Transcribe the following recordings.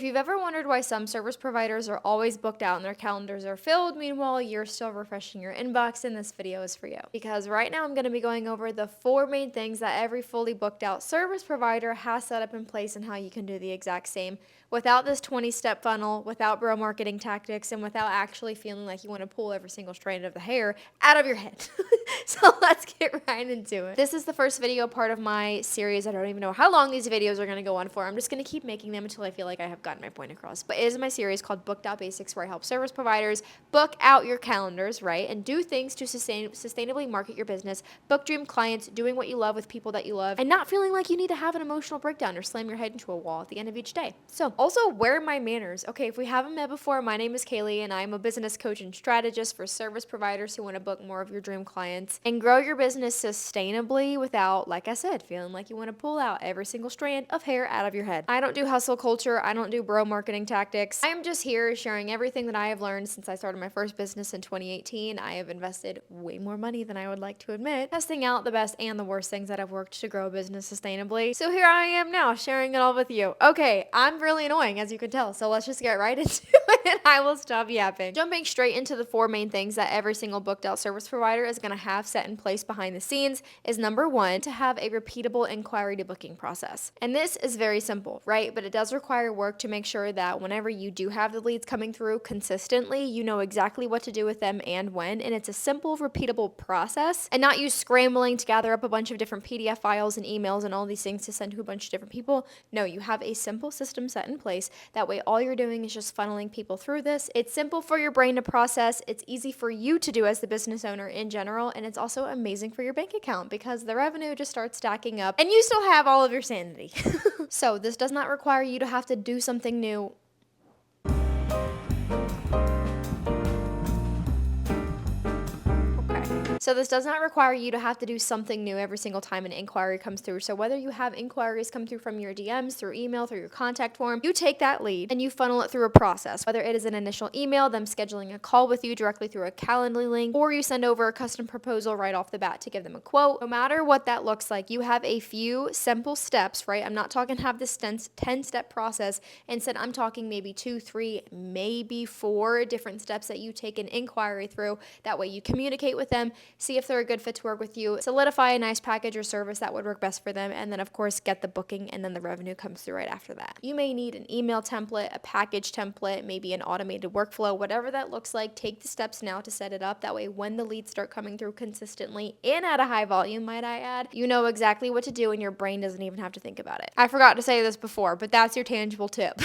If you've ever wondered why some service providers are always booked out and their calendars are filled, meanwhile you're still refreshing your inbox, then this video is for you. Because right now I'm going to be going over the 4 main things that every fully booked out service provider has set up in place and how you can do the exact same without this 20-step funnel, without bro marketing tactics, and without actually feeling like you want to pull every single strand of the hair out of your head. So let's get right into it. This is the first video part of my series. I don't even know how long these videos are going to go on for. I'm just going to keep making them until I feel like I have gotten my point across. But it is my series called Booked Out Basics, where I help service providers book out your calendars, right? And do things to sustainably market your business, book dream clients, doing what you love with people that you love, and not feeling like you need to have an emotional breakdown or slam your head into a wall at the end of each day. So also, where are my manners? Okay, if we haven't met before, my name is Kaylee, and I'm a business coach and strategist for service providers who want to book more of your dream clients and grow your business sustainably without, like I said, feeling like you want to pull out every single strand of hair out of your head. I don't do hustle culture. I don't do bro marketing tactics. I am just here sharing everything that I have learned since I started my first business in 2018. I have invested way more money than I would like to admit, testing out the best and the worst things that have worked to grow a business sustainably. So here I am now, sharing it all with you. Okay, I'm really annoying, as you can tell, so let's just get right into it and I will stop yapping. Jumping straight into the 4 main things that every single booked out service provider is going to have set in place behind the scenes is number 1, to have a repeatable inquiry to booking process. And this is very simple, right? But it does require work to make sure that whenever you do have the leads coming through consistently, you know exactly what to do with them and when. And it's a simple, repeatable process and not you scrambling to gather up a bunch of different PDF files and emails and all these things to send to a bunch of different people. No, you have a simple system set in place. That way, all you're doing is just funneling people through this. It's simple for your brain to process. It's easy for you to do as the business owner in general. And it's also amazing for your bank account because the revenue just starts stacking up and you still have all of your sanity. So this does not require you to have to do something new. So this does not require you to have to do something new every single time an inquiry comes through. So whether you have inquiries come through from your DMs, through email, through your contact form, you take that lead and you funnel it through a process. Whether it is an initial email, them scheduling a call with you directly through a Calendly link, or you send over a custom proposal right off the bat to give them a quote. No matter what that looks like, you have a few simple steps, right? I'm not talking have this 10-step process. Instead, I'm talking maybe 2, 3, maybe 4 different steps that you take an inquiry through. That way you communicate with them, see if they're a good fit to work with you, solidify a nice package or service that would work best for them, and then of course get the booking, and then the revenue comes through right after that. You may need an email template, a package template, maybe an automated workflow, whatever that looks like. Take the steps now to set it up. That way when the leads start coming through consistently and at a high volume, might I add, you know exactly what to do and your brain doesn't even have to think about it. I forgot to say this before, but that's your tangible tip.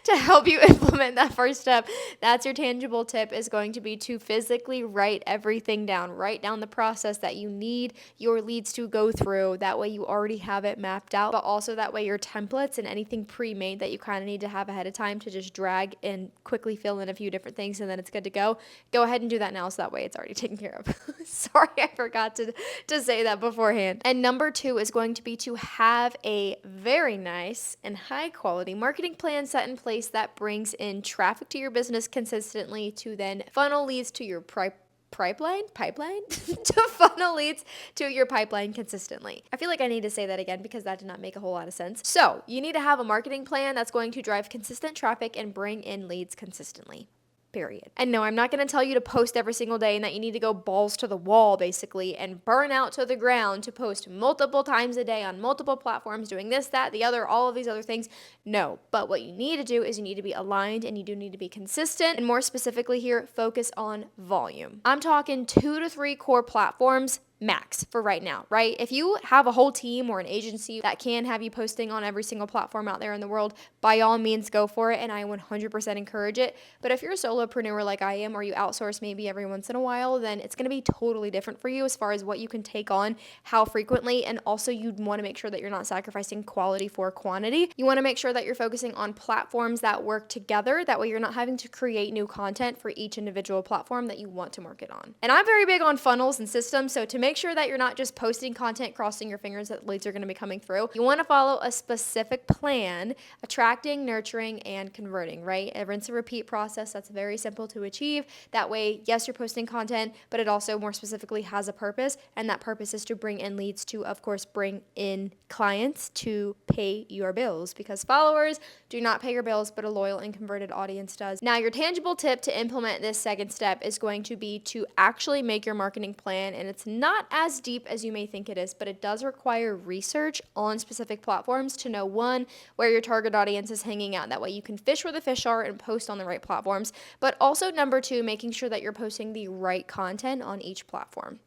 To help you implement that first step, that's your tangible tip, is going to be to physically write everything down. Write down the process that you need your leads to go through. That way you already have it mapped out, but also that way your templates and anything pre-made that you kind of need to have ahead of time to just drag and quickly fill in a few different things and then it's good to go. Go ahead and do that now so that way it's already taken care of. Sorry, I forgot to say that beforehand. And number 2 is going to be to have a very nice and high quality marketing plan set in place that brings in traffic to your business consistently to then funnel leads to your pipeline to funnel leads to your pipeline consistently. I feel like I need to say that again because that did not make a whole lot of sense. So you need to have a marketing plan that's going to drive consistent traffic and bring in leads consistently. Period. And no, I'm not going to tell you to post every single day and that you need to go balls to the wall basically and burn out to the ground to post multiple times a day on multiple platforms doing this, that, the other, all of these other things. No, but what you need to do is you need to be aligned and you do need to be consistent, and more specifically here, focus on volume. I'm talking 2 to 3 core platforms max for right now, right? If you have a whole team or an agency that can have you posting on every single platform out there in the world, by all means go for it, and I 100% encourage it. But if you're a solopreneur like I am, or you outsource maybe every once in a while, then it's going to be totally different for you as far as what you can take on, how frequently, and also you'd want to make sure that you're not sacrificing quality for quantity. You want to make sure that you're focusing on platforms that work together. That way you're not having to create new content for each individual platform that you want to market on. And I'm very big on funnels and systems, so to make make sure that you're not just posting content, crossing your fingers that leads are going to be coming through. You want to follow a specific plan, attracting, nurturing, and converting, right? A rinse and repeat process that's very simple to achieve. That way, yes, you're posting content, but it also more specifically has a purpose, and that purpose is to bring in leads to, of course, bring in clients to pay your bills, because followers do not pay your bills, but a loyal and converted audience does. Now, your tangible tip to implement this second step is going to be to actually make your marketing plan, and it's not as deep as you may think it is, but it does require research on specific platforms to know, one, where your target audience is hanging out. That way you can fish where the fish are and post on the right platforms, but also number two, making sure that you're posting the right content on each platform.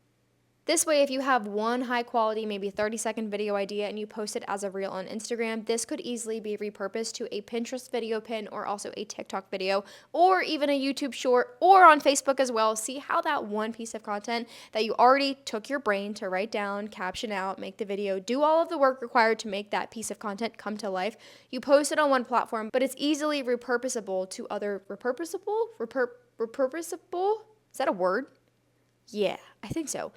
This way, if you have one high quality, maybe 30-second video idea and you post it as a reel on Instagram, this could easily be repurposed to a Pinterest video pin or also a TikTok video or even a YouTube short or on Facebook as well. See how that one piece of content that you already took your brain to write down, caption out, make the video, do all of the work required to make that piece of content come to life. You post it on one platform, but it's easily repurposable to other, repurposable? Is that a word? Yeah, I think so.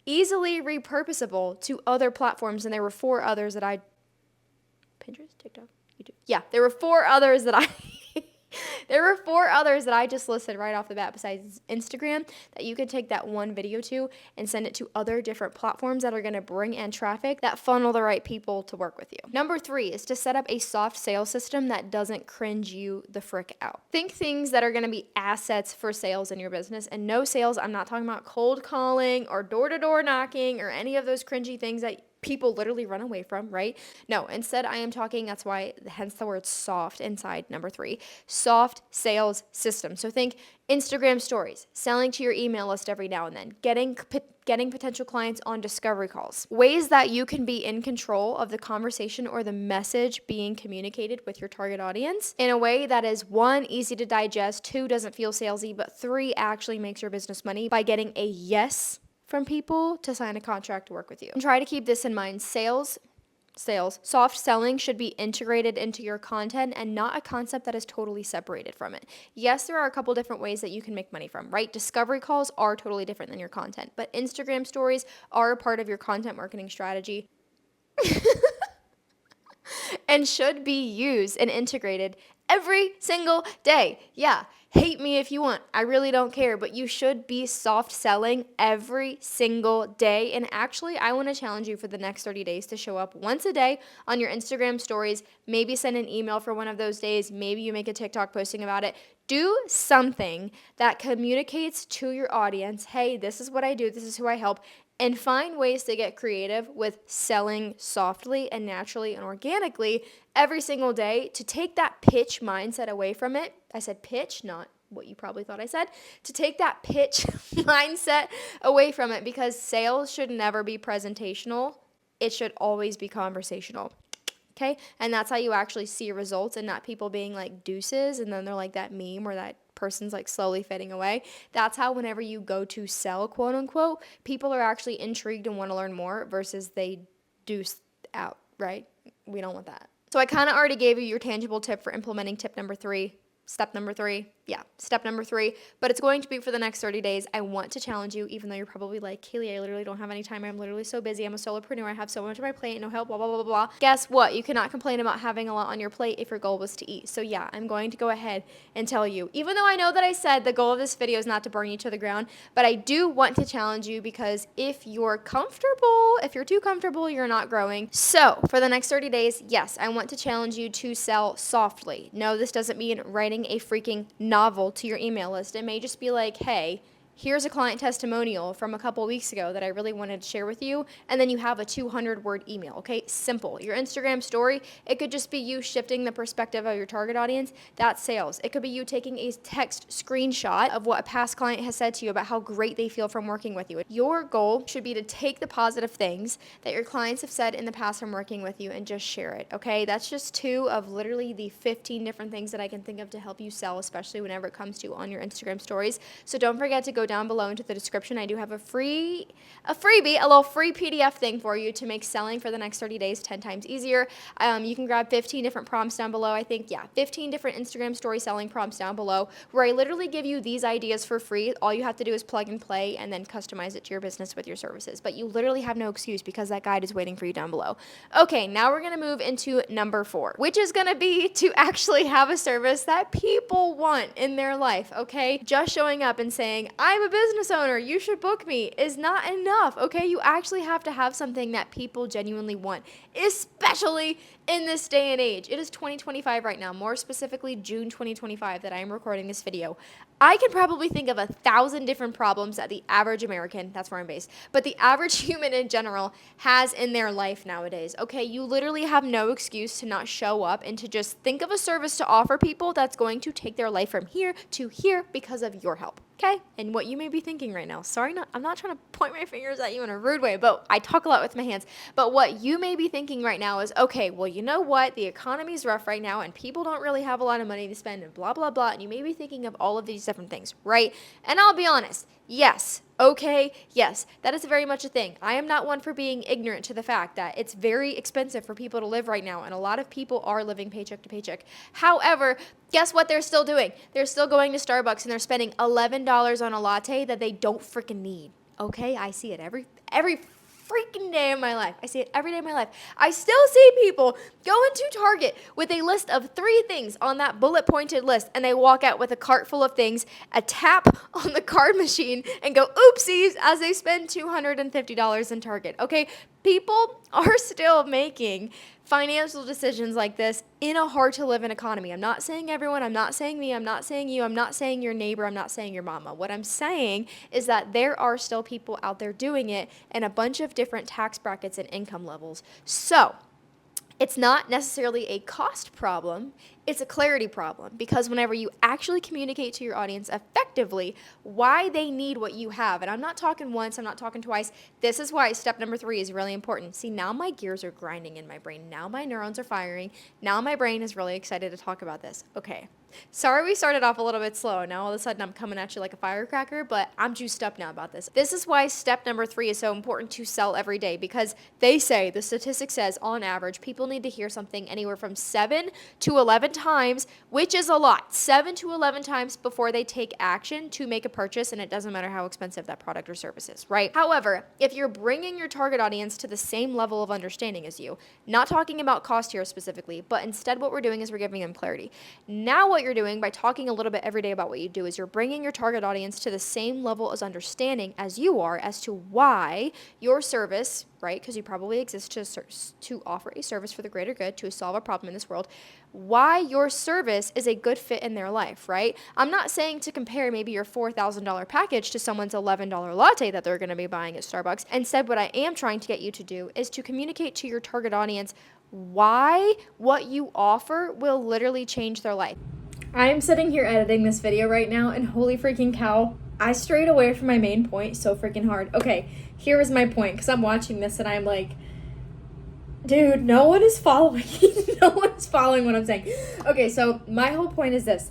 Easily repurposable to other platforms, and there were 4 others that Pinterest, TikTok, YouTube. Yeah, there were 4 others that I just listed right off the bat besides Instagram that you could take that one video to and send it to other different platforms that are going to bring in traffic that funnel the right people to work with you. Number 3 is to set up a soft sales system that doesn't cringe you the frick out. Think things that are going to be assets for sales in your business, and no sales, I'm not talking about cold calling or door-to-door knocking or any of those cringy things that people literally run away from, right? No, instead I am talking, that's why, hence the word soft inside number 3, soft sales system. So think Instagram stories, selling to your email list every now and then, getting potential clients on discovery calls, ways that you can be in control of the conversation or the message being communicated with your target audience in a way that is 1, easy to digest, 2, doesn't feel salesy, but 3, actually makes your business money by getting a yes from people to sign a contract to work with you. And try to keep this in mind. Soft selling should be integrated into your content and not a concept that is totally separated from it. Yes, there are a couple different ways that you can make money from, right? Discovery calls are totally different than your content, but Instagram stories are a part of your content marketing strategy and should be used and integrated every single day. Yeah, hate me if you want. I really don't care, but you should be soft selling every single day. And actually, I want to challenge you for the next 30 days to show up once a day on your Instagram stories, maybe send an email for one of those days, maybe you make a TikTok posting about it. Do something that communicates to your audience, hey, this is what I do, this is who I help, and find ways to get creative with selling softly and naturally and organically every single day to take that pitch mindset away from it. I said pitch, not what you probably thought I said. To take that pitch mindset away from it, because sales should never be presentational. It should always be conversational. Okay? And that's how you actually see results, and not people being like deuces and then they're like that meme where that person's like slowly fading away. That's how whenever you go to sell, quote unquote, people are actually intrigued and want to learn more versus they deuce out, right? We don't want that. So I kind of already gave you your tangible tip for implementing step number 3, but it's going to be for the next 30 days. I want to challenge you, even though you're probably like, Kaylee, I literally don't have any time. I'm literally so busy. I'm a solopreneur. I have so much on my plate, no help, blah, blah, blah, blah. Guess what? You cannot complain about having a lot on your plate if your goal was to eat. So yeah, I'm going to go ahead and tell you, even though I know that I said the goal of this video is not to burn you to the ground, but I do want to challenge you, because if you're too comfortable, you're not growing. So for the next 30 days, yes, I want to challenge you to sell softly. No, this doesn't mean writing a freaking novel to your email list. It may just be like, hey, here's a client testimonial from a couple weeks ago that I really wanted to share with you, and then you have a 200-word email, okay? Simple. Your Instagram story, it could just be you shifting the perspective of your target audience. That's sales. It could be you taking a text screenshot of what a past client has said to you about how great they feel from working with you. Your goal should be to take the positive things that your clients have said in the past from working with you and just share it, okay? That's just 2 of literally the 15 different things that I can think of to help you sell, especially whenever it comes to on your Instagram stories. So don't forget to go go down below into the description. I do have a freebie, a little free PDF thing for you to make selling for the next 30 days 10 times easier. You can grab 15 different prompts down below. I think, 15 different Instagram story selling prompts down below, where I literally give you these ideas for free. All you have to do is plug and play and then customize it to your business with your services. But you literally have no excuse because that guide is waiting for you down below. Okay, now we're going to move into number 4, which is going to be to actually have a service that people want in their life, okay? Just showing up and saying, I'm a business owner, you should book me, is not enough, okay? You actually have to have something that people genuinely want, especially in this day and age. It is 2025 right now, more specifically June 2025 that I am recording this video. I can probably think of 1,000 different problems that the average American, that's where I'm based, but the average human in general has in their life nowadays, okay? You literally have no excuse to not show up and to just think of a service to offer people that's going to take their life from here to here because of your help. Okay, and what you may be thinking right now, I'm not trying to point my fingers at you in a rude way, but I talk a lot with my hands. But what you may be thinking right now is, okay, well, you know what? The economy's rough right now and people don't really have a lot of money to spend and blah, blah, blah. And you may be thinking of all of these different things, right? And I'll be honest, yes. Okay, yes, that is very much a thing. I am not one for being ignorant to the fact that it's very expensive for people to live right now, and a lot of people are living paycheck to paycheck. However, guess what they're still doing? They're still going to Starbucks and they're spending $11 on a latte that they don't freaking need. Okay, I see it every freaking day of my life. I see it every day of my life. I still see people go into Target with a list of 3 things on that bullet pointed list, and they walk out with a cart full of things, a tap on the card machine, and go oopsies as they spend $250 in Target. Okay, people are still making financial decisions like this in a hard to live in economy. I'm not saying everyone, I'm not saying me, I'm not saying you, I'm not saying your neighbor, I'm not saying your mama. What I'm saying is that there are still people out there doing it in a bunch of different tax brackets and income levels. So it's not necessarily a cost problem, it's a clarity problem, because whenever you actually communicate to your audience effectively why they need what you have, and I'm not talking once, I'm not talking twice, this is why step number 3 is really important. See, now my gears are grinding in my brain, now my neurons are firing, now my brain is really excited to talk about this. Okay, sorry we started off a little bit slow, now all of a sudden I'm coming at you like a firecracker, but I'm juiced up now about this. This is why step number 3 is so important to sell every day, because they say, the statistic says, on average, people need to hear something anywhere from 7 to 11 times, which is a lot, 7 to 11 times before they take action to make a purchase, and it doesn't matter how expensive that product or service is, right? However, if you're bringing your target audience to the same level of understanding as you, not talking about cost here specifically, but instead what we're doing is we're giving them clarity. Now what you're doing by talking a little bit every day about what you do is you're bringing your target audience to the same level as understanding as you are as to why your service, right, because you probably exist to offer a service for the greater good, to solve a problem in this world, why your service is a good fit in their life, right? I'm not saying to compare maybe your $4,000 package to someone's $11 latte that they're going to be buying at Starbucks. Instead, what I am trying to get you to do is to communicate to your target audience why what you offer will literally change their life. I'm sitting here editing this video right now, and holy freaking cow, I strayed away from my main point so freaking hard. Okay, here is my point, because I'm watching this and I'm like, dude, no one is following. No one is following what I'm saying. Okay, so my whole point is this.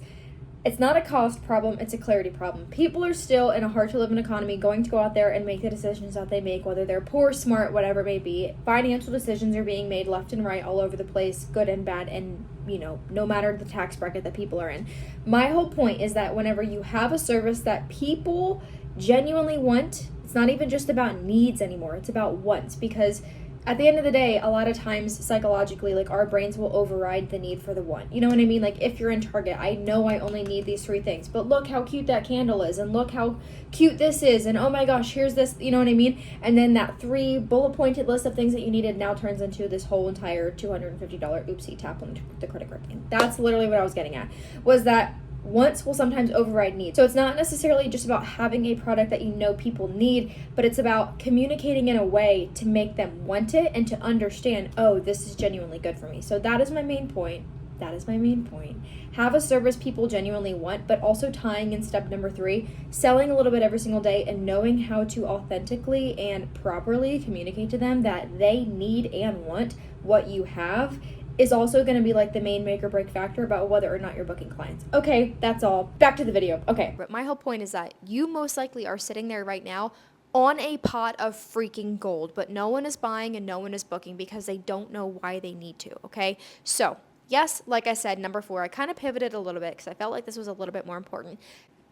It's not a cost problem, it's a clarity problem. People are still in a hard to live in economy going to go out there and make the decisions that they make, whether they're poor, smart, whatever it may be. Financial decisions are being made left and right all over the place, good and bad, and no matter the tax bracket that people are in. My whole point is that whenever you have a service that people genuinely want, it's not even just about needs anymore, it's about wants, because at the end of the day, a lot of times psychologically, like, our brains will override the need for the want. You know what I mean? Like, if you're in Target, I know I only need these 3 things, but look how cute that candle is, and look how cute this is, and oh my gosh, here's this, you know what I mean? And then that 3 bullet pointed list of things that you needed now turns into this whole entire $250 oopsie tap on the credit card. And that's literally what I was getting at, was that wants will sometimes override needs. So it's not necessarily just about having a product that you know people need, but it's about communicating in a way to make them want it and to understand, oh, this is genuinely good for me. So that is my main point. That is my main point. Have a service people genuinely want, but also tying in step number 3, selling a little bit every single day and knowing how to authentically and properly communicate to them that they need and want what you have is also going to be like the main make or break factor about whether or not you're booking clients. Okay, that's all. Back to the video. Okay. But my whole point is that you most likely are sitting there right now on a pot of freaking gold, but no one is buying and no one is booking because they don't know why they need to, okay? So, yes, like I said, number 4, I kind of pivoted a little bit because I felt like this was a little bit more important.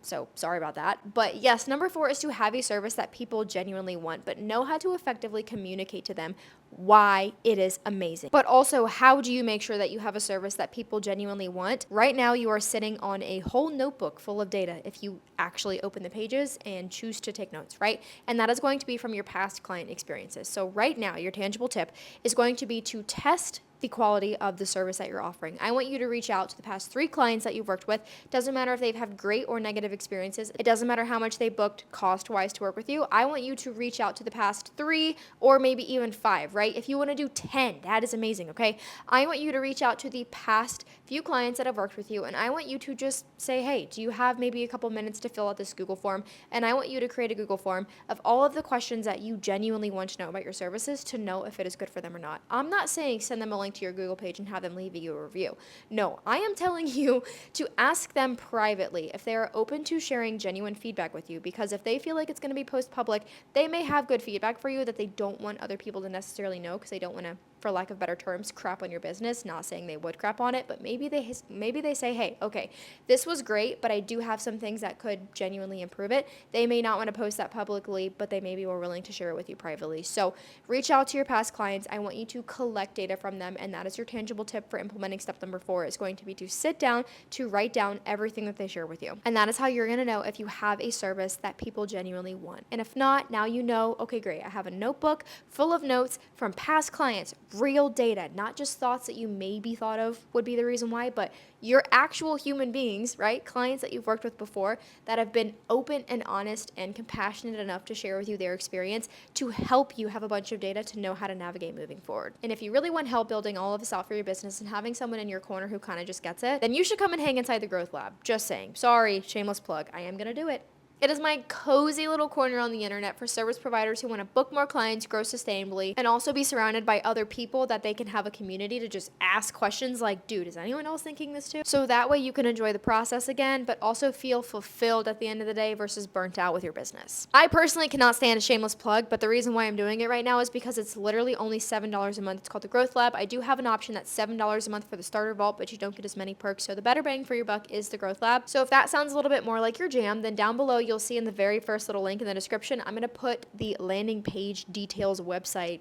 So sorry about that. But yes, number 4 is to have a service that people genuinely want, but know how to effectively communicate to them why it is amazing. But also, how do you make sure that you have a service that people genuinely want? Right now, you are sitting on a whole notebook full of data if you actually open the pages and choose to take notes, right? And that is going to be from your past client experiences. So right now, your tangible tip is going to be to test the quality of the service that you're offering. I want you to reach out to the past 3 clients that you've worked with. Doesn't matter if they've had great or negative experiences. It doesn't matter how much they booked cost-wise to work with you. I want you to reach out to the past 3 or maybe even 5, right? If you want to do 10, that is amazing, okay? I want you to reach out to the past few clients that have worked with you, and I want you to just say, hey, do you have maybe a couple minutes to fill out this Google form? And I want you to create a Google form of all of the questions that you genuinely want to know about your services to know if it is good for them or not. I'm not saying send them a link to your Google page and have them leave you a review. No, I am telling you to ask them privately if they are open to sharing genuine feedback with you, because if they feel like it's going to be post public, they may have good feedback for you that they don't want other people to necessarily know because they don't want to, for lack of better terms, crap on your business. Not saying they would crap on it, but maybe they say, hey, okay, this was great, but I do have some things that could genuinely improve it. They may not want to post that publicly, but they maybe were willing to share it with you privately. So reach out to your past clients. I want you to collect data from them, and that is your tangible tip for implementing step number 4. Is going to be to sit down to write down everything that they share with you. And that is how you're going to know if you have a service that people genuinely want. And if not, now you know, okay, great. I have a notebook full of notes from past clients, real data, not just thoughts that you maybe thought of would be the reason why, but your actual human beings, right? Clients that you've worked with before that have been open and honest and compassionate enough to share with you their experience to help you have a bunch of data to know how to navigate moving forward. And if you really want help building all of this out for your business and having someone in your corner who kind of just gets it, then you should come and hang inside the Growth Lab. Just saying. Sorry, shameless plug. I am going to do it. It is my cozy little corner on the internet for service providers who want to book more clients, grow sustainably, and also be surrounded by other people that they can have a community to just ask questions like, dude, is anyone else thinking this too? So that way you can enjoy the process again, but also feel fulfilled at the end of the day versus burnt out with your business. I personally cannot stand a shameless plug, but the reason why I'm doing it right now is because it's literally only $7 a month. It's called the Growth Lab. I do have an option that's $7 a month for the starter vault, but you don't get as many perks. So the better bang for your buck is the Growth Lab. So if that sounds a little bit more like your jam, then down below you'll see in the very first little link in the description, I'm going to put the landing page details website.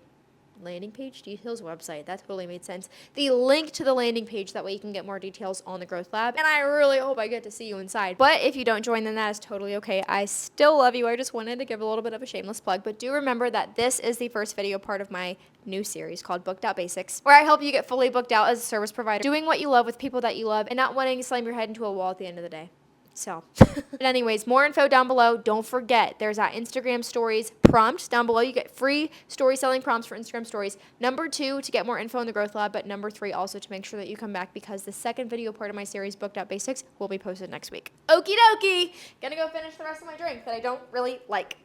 That totally made sense. The link to the landing page, that way you can get more details on the Growth Lab. And I really hope I get to see you inside. But if you don't join, then that is totally okay. I still love you. I just wanted to give a little bit of a shameless plug. But do remember that this is the first video part of my new series called Booked Out Basics, where I help you get fully booked out as a service provider, doing what you love with people that you love, and not wanting to slam your head into a wall at the end of the day. So, but anyways, more info down below. Don't forget, there's that Instagram stories prompt down below. You get free story selling prompts for Instagram stories. Number 2, to get more info in the Growth Lab, but number 3, also to make sure that you come back because the second video part of my series, Booked Out Basics, will be posted next week. Okie dokie. Gonna go finish the rest of my drink that I don't really like.